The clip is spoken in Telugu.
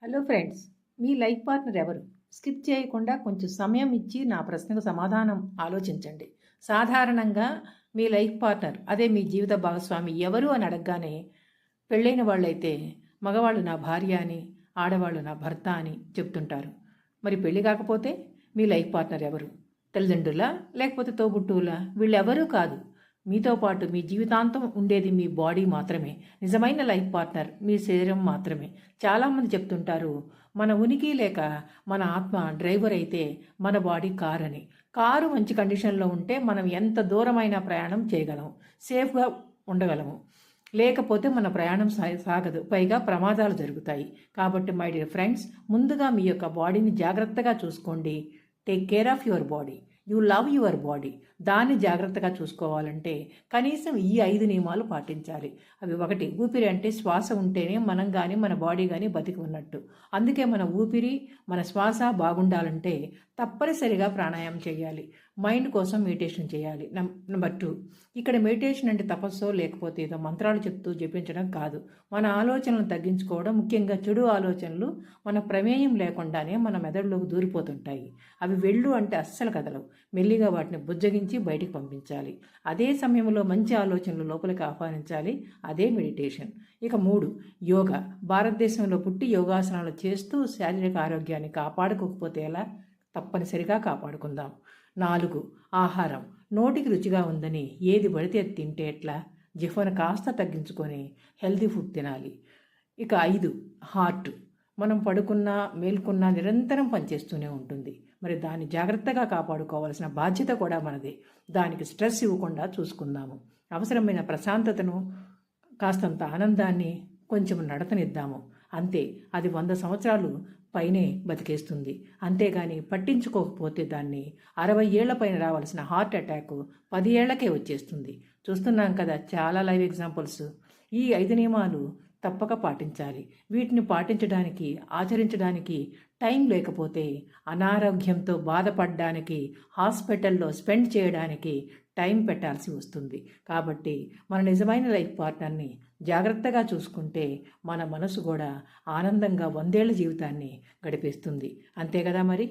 హలో ఫ్రెండ్స్, మీ లైఫ్ పార్ట్నర్ ఎవరు? స్కిప్ చేయకుండా కొంచెం సమయం ఇచ్చి నా ప్రశ్నకు సమాధానం ఆలోచించండి. సాధారణంగా మీ లైఫ్ పార్ట్నర్, అదే మీ జీవిత భాగస్వామి ఎవరు అని అడగగానే పెళ్ళైన వాళ్ళైతే మగవాళ్ళు నా భార్య అని, ఆడవాళ్ళు నా భర్త అని చెప్తుంటారు. మరి పెళ్ళి కాకపోతే మీ లైఫ్ పార్ట్నర్ ఎవరు? తల్లిదండ్రులా లేకపోతే తోబుట్టువులా? వీళ్ళెవరూ కాదు. మీతో పాటు మీ జీవితాంతం ఉండేది మీ బాడీ మాత్రమే. నిజమైన లైఫ్ పార్ట్నర్ మీ శరీరం మాత్రమే. చాలామంది చెప్తుంటారు, మన ఉనికి లేక మన ఆత్మ డ్రైవర్ అయితే మన బాడీ కార్ అని. కారు మంచి కండిషన్లో ఉంటే మనం ఎంత దూరమైన ప్రయాణం చేయగలము, సేఫ్గా ఉండగలము. లేకపోతే మన ప్రయాణం సాగదు, పైగా ప్రమాదాలు జరుగుతాయి. కాబట్టి మై డియర్ ఫ్రెండ్స్, ముందుగా మీ యొక్క బాడీని జాగ్రత్తగా చూసుకోండి. Take care of your body. You love your body. దాన్ని జాగ్రత్తగా చూసుకోవాలంటే కనీసం ఈ 5 నియమాలు పాటించాలి. అవి: 1, ఊపిరి అంటే శ్వాస ఉంటేనే మనం కానీ మన బాడీ కానీ బతికి ఉన్నట్టు. అందుకే మన ఊపిరి, మన శ్వాస బాగుండాలంటే తప్పనిసరిగా ప్రాణాయామం చేయాలి. మైండ్ కోసం మెడిటేషన్ చేయాలి. నెంబర్ 2, ఇక్కడ మెడిటేషన్ అంటే తపస్సో లేకపోతే ఏదో మంత్రాలు చెప్తూ జపించడం కాదు. మన ఆలోచనలను తగ్గించుకోవడం, ముఖ్యంగా చెడు ఆలోచనలు మన ప్రమేయం లేకుండానే మన మెదడులోకి దూరిపోతుంటాయి. అవి వెళ్ళు అంటే అస్సలు కదలవు. మెల్లిగా వాటిని బుజ్జగించి బయటికి పంపించాలి. అదే సమయంలో మంచి ఆలోచనలు లోపలికి ఆహ్వానించాలి. అదే మెడిటేషన్. ఇక 3, యోగా. భారతదేశంలో పుట్టి యోగాసనాలు చేస్తూ శారీరక ఆరోగ్యాన్ని కాపాడుకోకపోతే ఎలా? తప్పనిసరిగా కాపాడుకుందాం. 4, ఆహారం. నోటికి రుచిగా ఉందని ఏది పడితే అది తింటే ఎట్లా? జిఫ్ను కాస్త తగ్గించుకొని హెల్తీ ఫుడ్ తినాలి. ఇక 5, హార్ట్. మనం పడుకున్నా మేల్కొన్నా నిరంతరం పనిచేస్తూనే ఉంటుంది. మరి దాన్ని జాగ్రత్తగా కాపాడుకోవాల్సిన బాధ్యత కూడా మనదే. దానికి స్ట్రెస్ ఇవ్వకుండా చూసుకుందాము. అవసరమైన ప్రశాంతతను, కాస్తంత ఆనందాన్ని, కొంచెం నడతనిద్దాము. అంతే. అది 100 సంవత్సరాలు పైనే బతికేస్తుంది. అంతేగాని పట్టించుకోకపోతే దాన్ని 60 ఏళ్ల పైన రావాల్సిన హార్ట్ అటాక్ 10 ఏళ్లకే వచ్చేస్తుంది. చూస్తున్నాం కదా చాలా లైవ్ ఎగ్జాంపుల్స్. ఈ 5 నియమాలు తప్పక పాటించాలి. వీటిని పాటించడానికి, ఆచరించడానికి టైం లేకపోతే అనారోగ్యంతో బాధపడడానికి, హాస్పిటల్లో స్పెండ్ చేయడానికి టైం పెట్టాల్సి వస్తుంది. కాబట్టి మన నిజమైన లైఫ్ పార్ట్నర్ని జాగ్రత్తగా చూసుకుంటే మన మనసు కూడా ఆనందంగా 100 ఏళ్ల జీవితాన్ని గడిపేస్తుంది. అంతే కదా మరి.